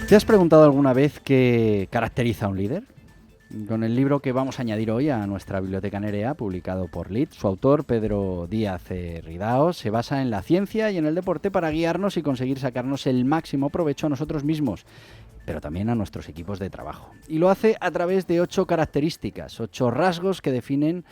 ¿Te has preguntado alguna vez qué caracteriza a un líder? Con el libro que vamos a añadir hoy a nuestra biblioteca Nerea, publicado por LIT, su autor, Pedro Díaz Ridaos, se basa en la ciencia y en el deporte para guiarnos y conseguir sacarnos el máximo provecho a nosotros mismos, pero también a nuestros equipos de trabajo. Y lo hace a través de 8 características, 8 rasgos que definen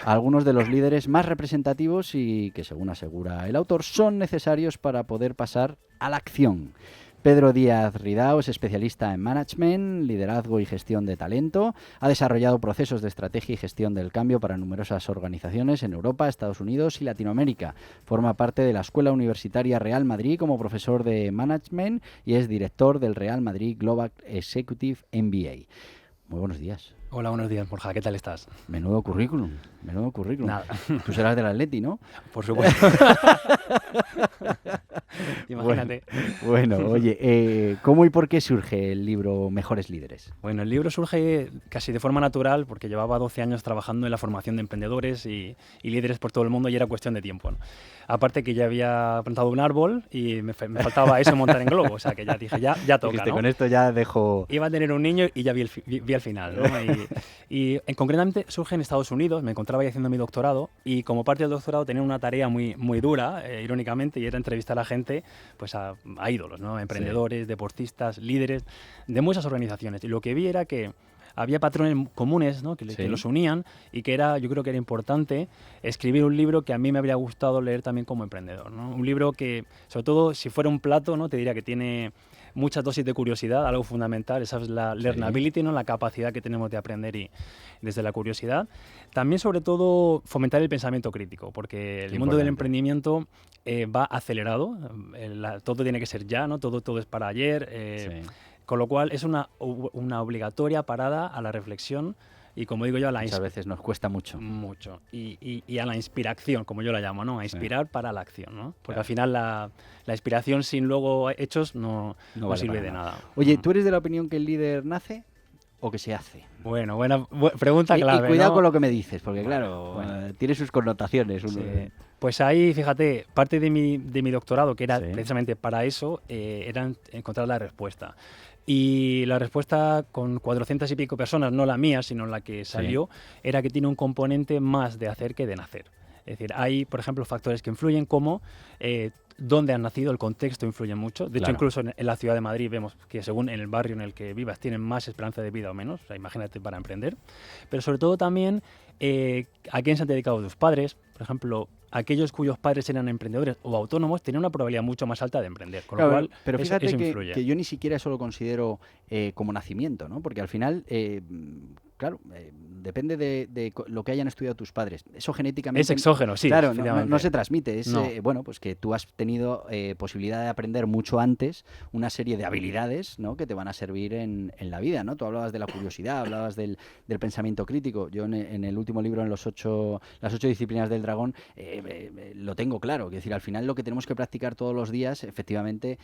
a algunos de los líderes más representativos y que, según asegura el autor, son necesarios para poder pasar a la acción. Pedro Díaz Ridaos es especialista en management, liderazgo y gestión de talento. Ha desarrollado procesos de estrategia y gestión del cambio para numerosas organizaciones en Europa, Estados Unidos y Latinoamérica. Forma parte de la Escuela Universitaria Real Madrid como profesor de management y es director del Real Madrid Global Executive MBA. Muy buenos días. Hola, buenos días, Borja. ¿Qué tal estás? Menudo currículum, menudo currículum. Nada. Tú serás del Atleti, ¿no? Por supuesto. Imagínate. Bueno, oye, ¿cómo y por qué surge el libro Mejores Líderes? Bueno, el libro surge casi de forma natural porque llevaba 12 años trabajando en la formación de emprendedores y líderes por todo el mundo y era cuestión de tiempo, ¿no? Aparte que ya había plantado un árbol y me faltaba eso, montar en globo, o sea que ya dije, ya toca, ¿no? Con esto ya dejo... Iba a tener un niño y ya vi al final, ¿no? Y concretamente surge en Estados Unidos, me encontraba ahí haciendo mi doctorado y como parte del doctorado tenía una tarea muy dura, irónicamente, y era entrevistar a gente, pues a ídolos, ¿no? Emprendedores, deportistas, líderes de muchas organizaciones. Y lo que vi era que había patrones comunes, ¿no? que los unían y que yo creo que era importante escribir un libro que a mí me habría gustado leer también como emprendedor, ¿no? Un libro que, sobre todo, si fuera un plato, ¿no? Te diría que tiene muchas dosis de curiosidad, algo fundamental, esa es la learnability, ¿no? La capacidad que tenemos de aprender y desde la curiosidad. También, sobre todo, fomentar el pensamiento crítico, porque el mundo del emprendimiento va acelerado, todo tiene que ser ya, ¿no? Todo es para ayer. Con lo cual es una obligatoria parada a la reflexión y, como digo yo, muchas veces nos cuesta mucho. Mucho. Y a la inspiración, como yo la llamo, ¿no? A inspirar para la acción, ¿no? Porque al final la inspiración sin luego hechos no vale sirve de nada. Oye, ¿tú eres de la opinión que el líder nace o que se hace? Bueno, buena pregunta clave, y cuidado, ¿no? Con lo que me dices, porque claro, tiene sus connotaciones. Sí. Pues ahí, fíjate, parte de mi doctorado, que era precisamente para eso, era encontrar la respuesta. Y la respuesta con 400 y pico personas, no la mía, sino la que salió, era que tiene un componente más de hacer que de nacer. Es decir, hay, por ejemplo, factores que influyen como dónde has nacido, el contexto influye mucho. De hecho, incluso en la ciudad de Madrid vemos que según en el barrio en el que vivas tienen más esperanza de vida o menos. O sea, imagínate para emprender. Pero sobre todo también a quién se han dedicado tus padres. Por ejemplo, aquellos cuyos padres eran emprendedores o autónomos tenían una probabilidad mucho más alta de emprender, con lo cual pero fíjate eso influye. Que yo ni siquiera eso lo considero como nacimiento, ¿no? Porque al final, claro, depende de lo que hayan estudiado tus padres. Eso genéticamente... Es exógeno, sí. Claro, no se transmite. Es, bueno, pues que tú has tenido posibilidad de aprender mucho antes una serie de habilidades, ¿no? Que te van a servir en la vida, ¿no? Tú hablabas de la curiosidad, hablabas del pensamiento crítico. Yo en el último libro, en las 8 disciplinas del dragón, lo tengo claro. Es decir, al final lo que tenemos que practicar todos los días, efectivamente,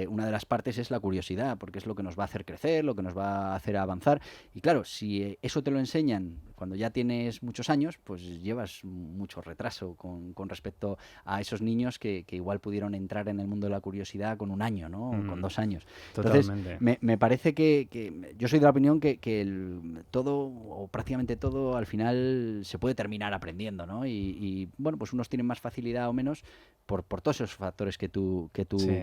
una de las partes es la curiosidad, porque es lo que nos va a hacer crecer, lo que nos va a hacer avanzar. Y claro, si eso te lo enseñan cuando ya tienes muchos años, pues llevas mucho retraso con respecto a esos niños que igual pudieron entrar en el mundo de la curiosidad con 1 año, ¿no? O con 2 años. Totalmente. Entonces, me parece que yo soy de la opinión que todo, o prácticamente todo, al final se puede terminar aprendiendo, ¿no? Y bueno, pues unos tienen más facilidad o menos por todos esos factores que tú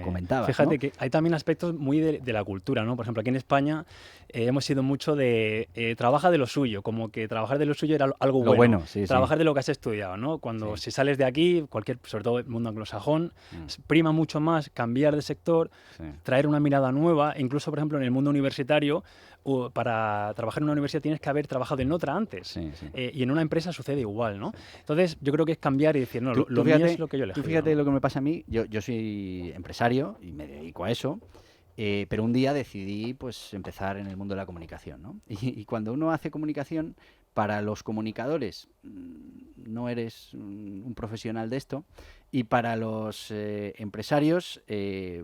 comentabas. Fíjate, ¿no? Que hay también aspectos muy de la cultura, ¿no? Por ejemplo, aquí en España hemos sido mucho de trabaja de lo suyo, como que trabajar de lo suyo era algo bueno. Trabajar de lo que has estudiado, ¿no? Cuando si sales de aquí, sobre todo el mundo anglosajón, prima mucho más cambiar de sector, traer una mirada nueva. Incluso, por ejemplo, en el mundo universitario, para trabajar en una universidad tienes que haber trabajado en otra antes. Y en una empresa sucede igual, ¿no? Entonces, yo creo que es cambiar y decir, no, lo mío es lo que yo elegí. Tú fíjate lo que me pasa a mí. Yo soy empresario y me dedico a eso. Pero un día decidí pues empezar en el mundo de la comunicación, ¿no? Y cuando uno hace comunicación, para los comunicadores no eres un profesional de esto, y para los empresarios,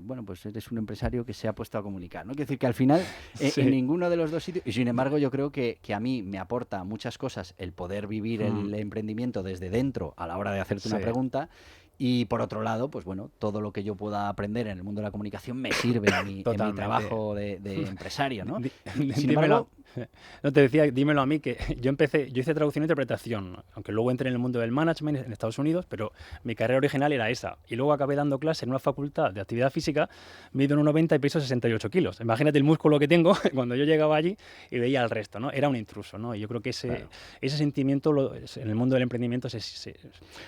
bueno, pues eres un empresario que se ha puesto a comunicar, ¿no? Quiero decir que al final, en ninguno de los dos sitios, y sin embargo yo creo que a mí me aporta muchas cosas el poder vivir el emprendimiento desde dentro a la hora de hacerte una pregunta. Y por otro lado, pues bueno, todo lo que yo pueda aprender en el mundo de la comunicación me sirve en mi trabajo de empresario, ¿no? Sin embargo, no te decía, dímelo a mí, que yo hice traducción e interpretación, aunque luego entré en el mundo del management en Estados Unidos, pero mi carrera original era esa. Y luego acabé dando clase en una facultad de actividad física, mido 1,90 y peso 68 kilos. Imagínate el músculo que tengo cuando yo llegaba allí y veía al resto, ¿no? Era un intruso, ¿no? Y yo creo que ese sentimiento en el mundo del emprendimiento se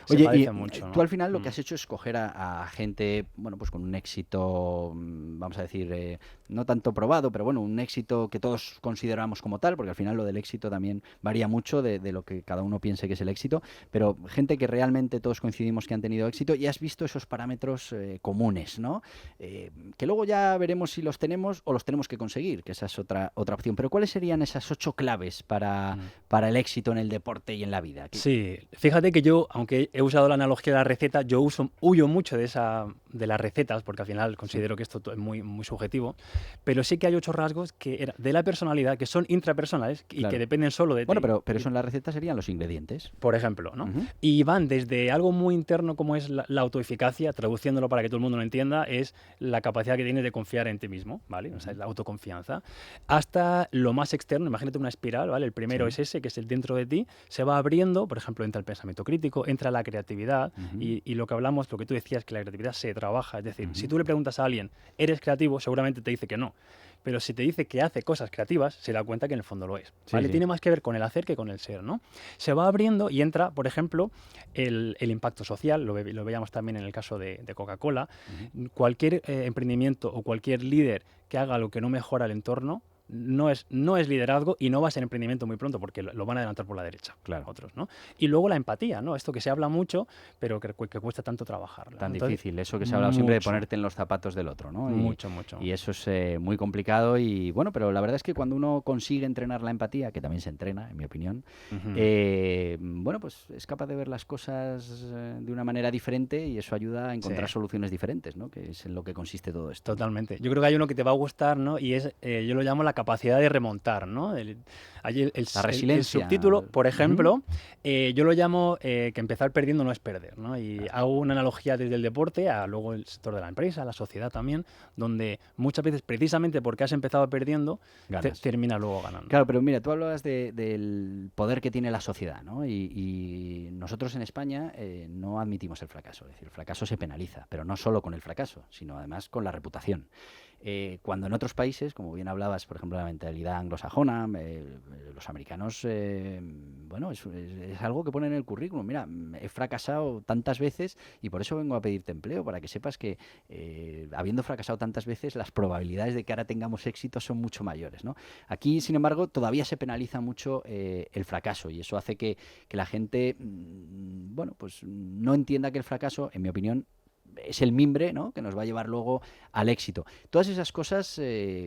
parece mucho, ¿no? Tú al final lo que has hecho es coger a gente, bueno, pues con un éxito, vamos a decir, no tanto probado, pero bueno, un éxito que todos consideramos como tal, porque al final lo del éxito también varía mucho de lo que cada uno piense que es el éxito, pero gente que realmente todos coincidimos que han tenido éxito, y has visto esos parámetros comunes, ¿no? Que luego ya veremos si los tenemos o los tenemos que conseguir, que esa es otra opción. Pero ¿cuáles serían esas 8 claves para el éxito en el deporte y en la vida? Sí, fíjate que yo, aunque he usado la analogía de la receta, yo huyo mucho de las recetas, porque al final considero que esto es muy, muy subjetivo, pero sí que hay 8 rasgos de la personalidad que son intrapersonales y que dependen solo de ti. Bueno, pero eso en la receta serían los ingredientes. Por ejemplo, ¿no? Y van desde algo muy interno como es la autoeficacia, traduciéndolo para que todo el mundo lo entienda, es la capacidad que tienes de confiar en ti mismo, ¿vale? O sea, es la autoconfianza, hasta lo más externo. Imagínate una espiral, ¿vale? El primero es ese, que es el dentro de ti, se va abriendo, por ejemplo, entra el pensamiento crítico, entra la creatividad, y lo que hablamos, lo que tú decías, que la creatividad se trabaja. Es decir, si tú le preguntas a alguien, ¿eres creativo? Seguramente te dice que no. Pero si te dice que hace cosas creativas, se da cuenta que en el fondo lo es, ¿vale? Tiene más que ver con el hacer que con el ser, ¿no? Se va abriendo y entra, por ejemplo, el impacto social, lo veíamos también en el caso de Coca-Cola. Cualquier emprendimiento o cualquier líder que haga algo que no mejora el entorno, no es liderazgo, y no va a ser emprendimiento muy pronto, porque lo van a adelantar por la derecha, otros, ¿no? Y luego la empatía, ¿no? Esto que se habla mucho, pero que cuesta tanto trabajarla. Tan difícil, eso que se ha hablado siempre de ponerte en los zapatos del otro, ¿no? Mucho. Y eso es muy complicado, y bueno, pero la verdad es que cuando uno consigue entrenar la empatía, que también se entrena, en mi opinión, bueno, pues es capaz de ver las cosas de una manera diferente, y eso ayuda a encontrar soluciones diferentes, ¿no? Que es en lo que consiste todo esto. Totalmente. Yo creo que hay uno que te va a gustar, ¿no? Y es, yo lo llamo la capacidad de remontar, ¿no? La resiliencia. El subtítulo, por ejemplo, yo lo llamo que empezar perdiendo no es perder, ¿no? Y hago una analogía desde el deporte a luego el sector de la empresa, la sociedad también, donde muchas veces, precisamente porque has empezado perdiendo, terminas luego ganando. Claro, pero mira, tú hablabas del poder que tiene la sociedad, ¿no? Y nosotros en España no admitimos el fracaso. Es decir, el fracaso se penaliza, pero no solo con el fracaso, sino además con la reputación. Cuando en otros países, como bien hablabas, por ejemplo, la mentalidad anglosajona, los americanos, bueno, es algo que ponen en el currículum. Mira, he fracasado tantas veces y por eso vengo a pedirte empleo, para que sepas que habiendo fracasado tantas veces, las probabilidades de que ahora tengamos éxito son mucho mayores, ¿no? Aquí, sin embargo, todavía se penaliza mucho el fracaso, y eso hace que la gente, bueno, pues no entienda que el fracaso, en mi opinión, es el mimbre, ¿no?, que nos va a llevar luego al éxito. Todas esas cosas,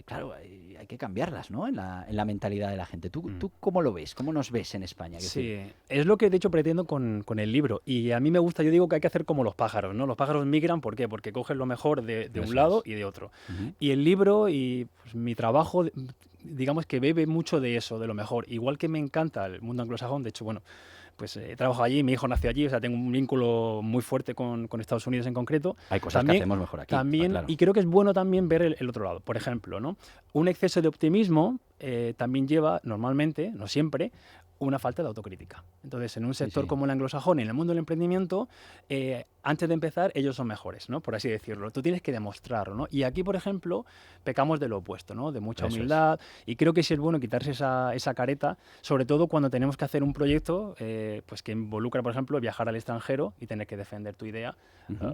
claro, hay que cambiarlas, ¿no?, en la mentalidad de la gente. ¿Tú cómo lo ves? ¿Cómo nos ves en España? Sí, es lo que de hecho pretendo con el libro. Y a mí me gusta, yo digo que hay que hacer como los pájaros, ¿no? Los pájaros migran, ¿por qué? Porque cogen lo mejor de un lado y de otro. Y el libro y pues, mi trabajo, digamos que bebe mucho de eso, de lo mejor. Igual que me encanta el mundo anglosajón, de hecho, bueno, pues he trabajado allí, mi hijo nació allí, o sea, tengo un vínculo muy fuerte con Estados Unidos en concreto. Hay cosas que hacemos mejor aquí. También, claro. Y creo que es bueno también ver el otro lado. Por ejemplo, ¿no? Un exceso de optimismo también lleva, normalmente, no siempre, una falta de autocrítica. Entonces, en un sector como el anglosajón, en el mundo del emprendimiento, antes de empezar, ellos son mejores, ¿no?, por así decirlo. Tú tienes que demostrarlo, ¿no? Y aquí, por ejemplo, pecamos de lo opuesto, ¿no?, de mucha humildad. Y creo que sí es bueno quitarse esa careta, sobre todo cuando tenemos que hacer un proyecto pues que involucra, por ejemplo, viajar al extranjero y tener que defender tu idea,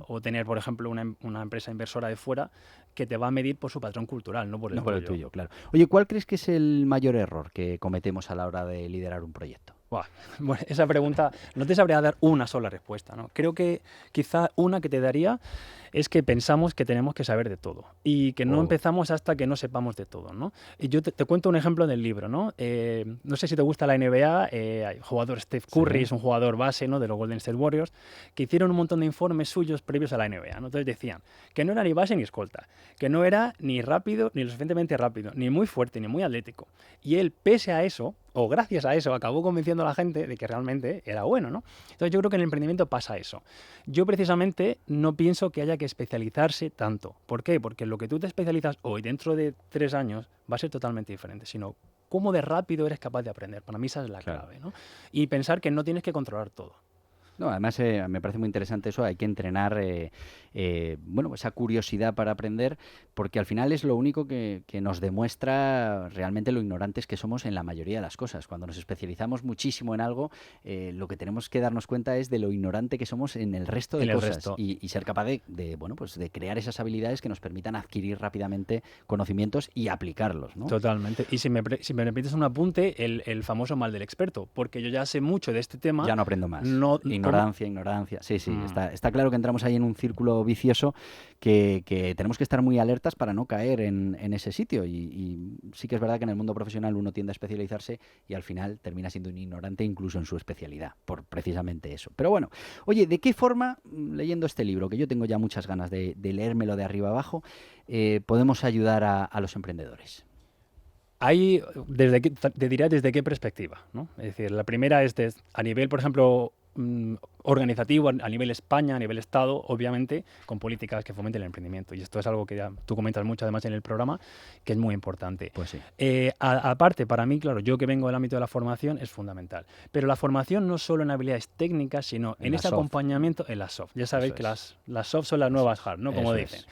o tener, por ejemplo, una empresa inversora de fuera que te va a medir por su patrón cultural, no por el tuyo. Claro. Oye, ¿cuál crees que es el mayor error que cometemos a la hora de liderar un proyecto? Buah, bueno, esa pregunta no te sabría dar una sola respuesta, ¿no? Creo que quizá una que te daría es que pensamos que tenemos que saber de todo y que no empezamos hasta que no sepamos de todo, ¿no? Y yo te cuento un ejemplo del libro, ¿no? No sé si te gusta la NBA, el jugador Steph Curry es un jugador base, ¿no?, de los Golden State Warriors, que hicieron un montón de informes suyos previos a la NBA, ¿no? Entonces decían que no era ni base ni escolta, que no era ni rápido, ni lo suficientemente rápido, ni muy fuerte, ni muy atlético. Y él, pese a eso, o gracias a eso, acabó convenciendo a la gente de que realmente era bueno, ¿no? Entonces yo creo que en el emprendimiento pasa eso. Yo precisamente no pienso que haya que especializarse tanto. ¿Por qué? Porque lo que tú te especializas hoy, dentro de 3 años, va a ser totalmente diferente, sino cómo de rápido eres capaz de aprender. Para mí esa es la clave, ¿no? Y pensar que no tienes que controlar todo. No, además me parece muy interesante eso, hay que entrenar bueno, esa curiosidad para aprender, porque al final es lo único que nos demuestra realmente lo ignorantes que somos en la mayoría de las cosas. Cuando nos especializamos muchísimo en algo, lo que tenemos que darnos cuenta es de lo ignorante que somos en el resto de cosas y ser capaz bueno, pues de crear esas habilidades que nos permitan adquirir rápidamente conocimientos y aplicarlos, ¿no? Totalmente. Y si me permites un apunte, el famoso mal del experto, porque yo ya sé mucho de este tema. Ya no aprendo más. Ignorancia. Sí, está claro que entramos ahí en un círculo vicioso que tenemos que estar muy alertas para no caer en ese sitio. Y sí que es verdad que en el mundo profesional uno tiende a especializarse y al final termina siendo un ignorante incluso en su especialidad, por precisamente eso. Pero bueno, oye, ¿de qué forma, leyendo este libro, que yo tengo ya muchas ganas de leérmelo de arriba abajo, podemos ayudar a los emprendedores? Ahí, te diría desde qué perspectiva, ¿no? Es decir, la primera es a nivel, por ejemplo, organizativo, a nivel España, a nivel Estado, obviamente, con políticas que fomenten el emprendimiento. Y esto es algo que ya tú comentas mucho, además, en el programa, que es muy importante. Pues sí. Aparte, para mí, claro, yo que vengo del ámbito de la formación, es fundamental. Pero la formación no solo en habilidades técnicas, sino en ese acompañamiento en las soft. Ya sabéis que las soft son las nuevas hard, ¿no? Como dicen.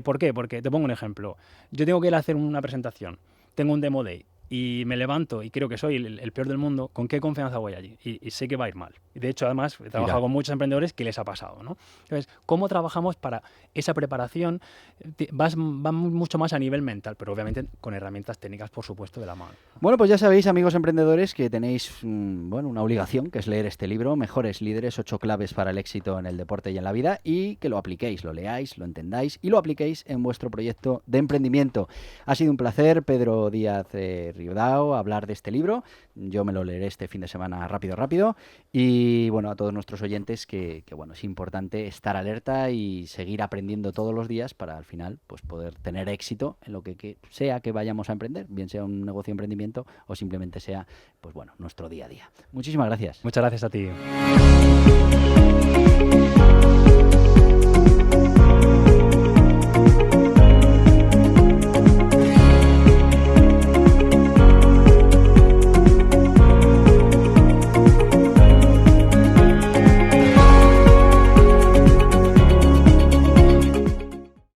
¿Por qué? Porque te pongo un ejemplo. Yo tengo que ir a hacer una presentación. Tengo un demo day y me levanto y creo que soy el peor del mundo, ¿con qué confianza voy allí? Y sé que va a ir mal. De hecho, además, he trabajado con muchos emprendedores que les ha pasado, ¿no? Entonces, ¿cómo trabajamos para esa preparación? Va mucho más a nivel mental, pero obviamente con herramientas técnicas, por supuesto, de la mano. Bueno, pues ya sabéis, amigos emprendedores, que tenéis bueno, una obligación, que es leer este libro, Mejores Líderes, 8 claves para el éxito en el deporte y en la vida, y que lo apliquéis, lo leáis, lo entendáis y lo apliquéis en vuestro proyecto de emprendimiento. Ha sido un placer, Pedro Díaz Riudao, hablar de este libro. Yo me lo leeré este fin de semana rápido. Y bueno, a todos nuestros oyentes que bueno, es importante estar alerta y seguir aprendiendo todos los días para al final pues poder tener éxito en lo que sea que vayamos a emprender, bien sea un negocio de emprendimiento o simplemente sea pues bueno, nuestro día a día. Muchísimas gracias. Muchas gracias a ti.